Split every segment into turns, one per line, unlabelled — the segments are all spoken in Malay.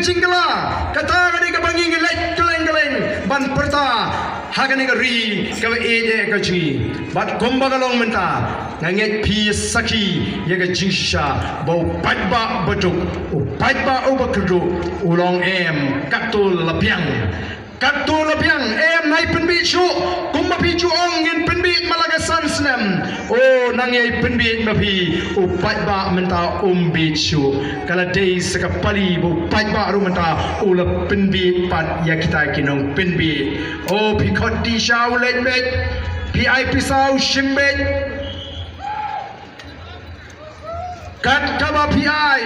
jingla kata gani ka bangi ngelek keleng ban perta hagani ka ri ka e ka ji bat gomba galong menta nganget pi saki ye ka jingsha bau patba batuk u patba ubakru ulong em katul lapiang em nai penbi chu kumba pi chu ong ngin penbi malagasan snem o nangyay penbi mapi upat ba menta umbi chu kala day sakapali bu upat ba rumenta ula penbi pat ya kita kinong penbi o pi khoti shaw letbet pi ai pisau shimbet kat kaba pi ai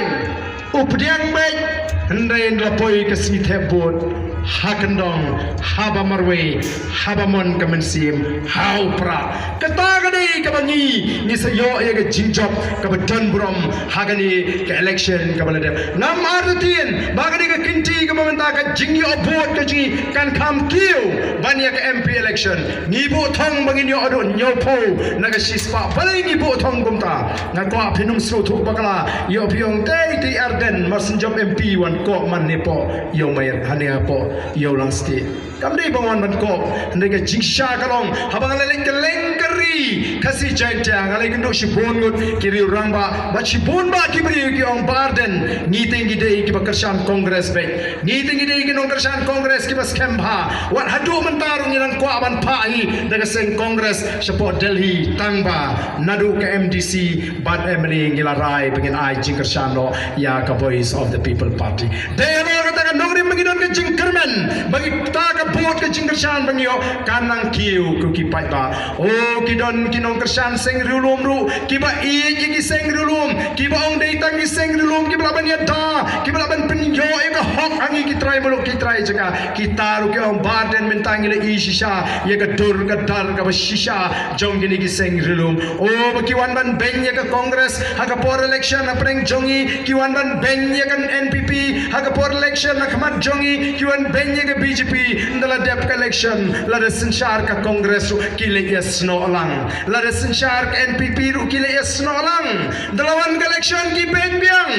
updiang bet hendai lapoi kasi thebot hakendong haba marwe haba mon kamensim hau pra kata gani kabangi ni sayo ye ga jingjop ka badon brom hagani ka election ka baladem nam artin bagani ka kinti ka mamanta ka jingyo vote ka ji kan kam kiu banya ka MP election ni bo thong bangin yo adon nyo po naga sispa balai ni bo thong gumta na ko aphinum sro thu bakala yo phiong te arden marsin job MP wan ko man ne po yo mayer hania po yo lang state kamdei bangon ban ko ndai ka jingsha kalong habang leleng kari kasi jaita ngalai kendo shibon ngut kiri rangba ba shibon ba kibri ki ong barden ni tengi dei ki bakarsan congress be ni tengi dei ki nongkarsan congress ki bas kemba wat hadu mentarung nilang ko aban pai daga seng congress support delhi tangba nadu ke MDC bat emily ngilarai pengen ai jingkarsan lo ya ka voice of the people party they no kata nongri magidon ke jingkermen bagi ta ka buat ke jingkersan bangyo kanang kiu ku ki pai ba o kidon kinong kersan seng rulum ru kiba i ki seng rulum kiba ong dei tang ki seng rulum ki bla ban ya da ki bla ban penyo e ka hok angi ki try bolo ki try jaga ki taru ki ong barden mentang ile i shisha ye ka dur ka dar ka shisha jong gini ki seng rulum o ba ki wan ban ben ye ka congress ha ka por election na preng jongi ki wan ban ben ye kan NPP ha ka por election na khamat jongi ki wan ben ye ka BJP ndala dep ka election la de sanchar ka congress ki le yes no lang la de sanchar ka NPP ru ki le yes no lang dalawan ka election ki ben biang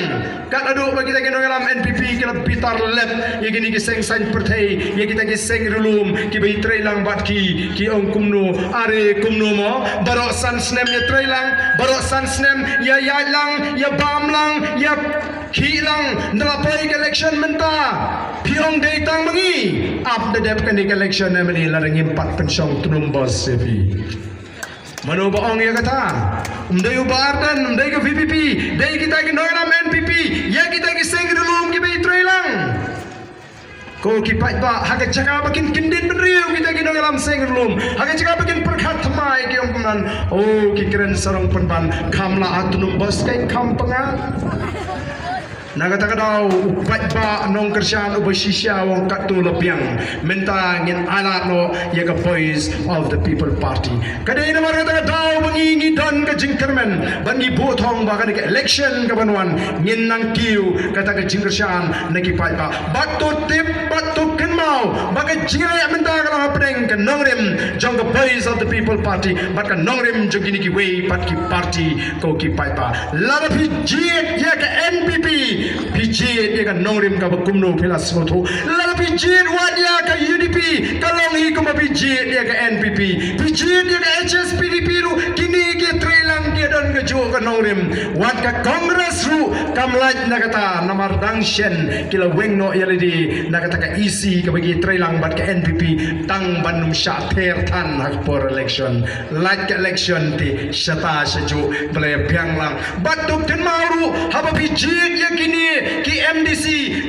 kat adu bagi kita dalam NPP kita pitar lep ye gini ki seng sain perthai ye kita ki seng rulum ki bai trailang bat ki ong kumno are kumno mo barok san snem ye trailang barok san snem ya lang ya bam lang ya khilang ndalapai ka election menta piong dei tang mangi up the dep ka election emily la ring 4 pensong tunum bos sevi mano baong ya kata umdai ubardan umdai ka VPP dei kita ki noram NPP ya kita ki seng rulum ki bai trailang ko ki pai ba haga jaga bakin kindin benriu kita ki noram seng rulum haga jaga bakin perkhat thamai ki ong kunan oh ki keren sarong penban kamla atunum bos kai kam penga Nagata daw upat ba nong kersan ubasisya wong katu lepiang menta ngin alat no yaga voice of the people party kadai namar kata daw mangingi dan ka jingkermen bangi botong ba ka election ka banwan ngin nang kiu kata ka jingkersan nakipai ba batu tip batu kenmau baga jingai menta ka pedeng ka nongrim jong ka voice of the people party bat ka nongrim jogini ki way pat ki party ko ki pai ba la phi jiet ya ka NPP pijit dia kan nongrim ka bakumno pelas moto la pijit wadia ka UDP kalong hi ko pijit dia ka NPP pijit dia ka HSPDP ru kini ki trelang ki don ka jo ka nongrim wat ka congress ru kamlaj na kata namar dangshen kila wengno yalidi na kata ka EC ka bagi trelang bat ka NPP tang banum sha ther than hak por election like election ti shata shaju ble pyang lang bat tuk ten maru haba pijit ya kini ki MDC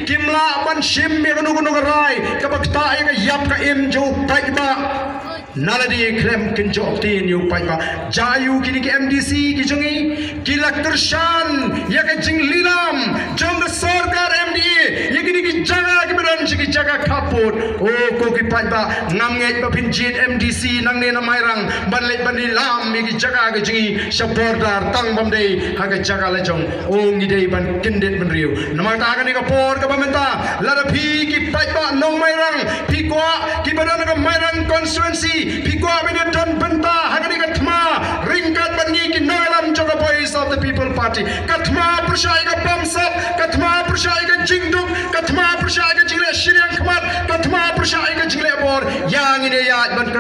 kimla ban shim me kanu kanu rai kabakta ya ka yap ka im jo paikba naladi krem kinjo tin yu paikba jayu kini ki MDC ki jongi ki laktershan ya ka jing lilam jong sarkar MDA ya kini ki jaga ki beran ki jaga kaput oh ko ki paikba ngamnget ba pinjit MDC nang ne na mairang banlet bandi lam ki jaga ki jingi sabordar tang bamdei ha ka jaga la jong oh ngidei ban kindet benriu nama takan ni kapor ka pamenta lada phi ki paikba nong mairang phi kwa ki badan ka mairang constituency phi kwa bene don benta hagani ka thma ringkat bangi ki nalam joga voice of the people party kathma prashai ka bamsap kathma prashai ka jingduk kathma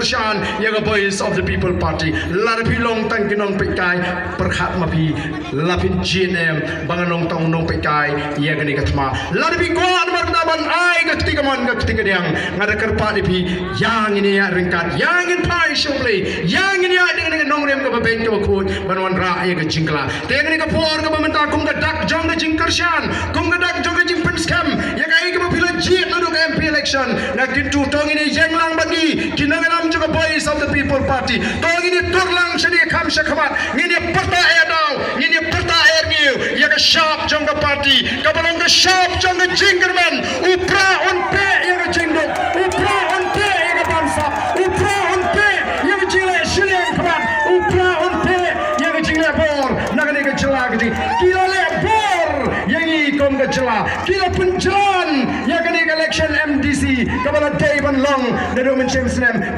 Kershan yang Voice of the People Party larapi long tang kinong pekai perhat mapi lapin GNM banganong tong nong pekai yang ni katma larapi kuat martaban ai ketika man ketika diang ngada kerpa dipi yang ini ya ringkat yang in pai shomle yang ini ya dengan nong rem ke babeng ke bakut banwan ra ya ke jingkla teng ni ke por ke bamenta kum ke dak jong ke jing Kershan kum ke dak jong ke jing penskam yang ai ke bapila jit nadu ke MP election na kintu tong ini yang lang bagi kinangalam juga Voice of the People Party tong ini turlang shadi kham shakhamat ngini parta ya daw ngini parta air niu ya ke sharp jong ke party ke balong ke sharp jong ke jingerman upra on pe ya ke jingdok upra on pe ya ke bangsa upra on pe ya ke jile shileng khamat upra on pe ya ke jile bor nagani ke jela ke kilo le bor yang i kom ke jela kilo penjalan ya ke election MDC ke bala day ban long nado men shem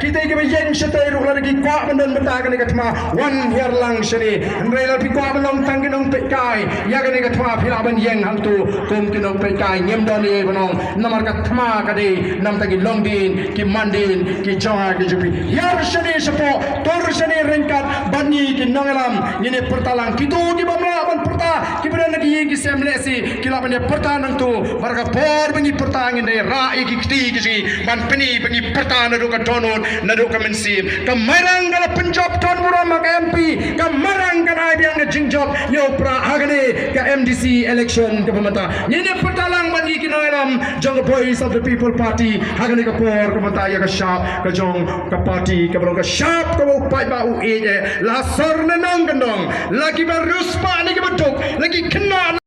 kita ke yen shatai ru lagi kwa bandon bata ke ke tma one year lang shani ndai la pi kwa ban long tang ke nong pe kai ya ke ke tma phila ban yeng hang tu kom ke nong pe kai nyem don ye banong namar ka tma ka de nam tagi long din ki mandin ki jawa ki jupi yar shani sapo tor shani rengkat bani ki nongalam ni pertalang kitu di bamla ban perta ki beran lagi ki semlesi ki la ban perta nang tu barka por bangi perta ngin dai ra ki kti ki ban peni bangi perta na do ka donon na do ka mensim ka marang kala penjob ton burama ka MP ka marang ka ai biang ka jingjop nyo pra hagane ka MDC election ka pamata ni pertalang bangi ki nongalam jong Voice of the People Party hagane ka por ka mata ya ka sharp ka jong ka party ka barong ka sharp ka upai ba u e la sor na nang gandong lagi barus pa ni ka batok lagi kena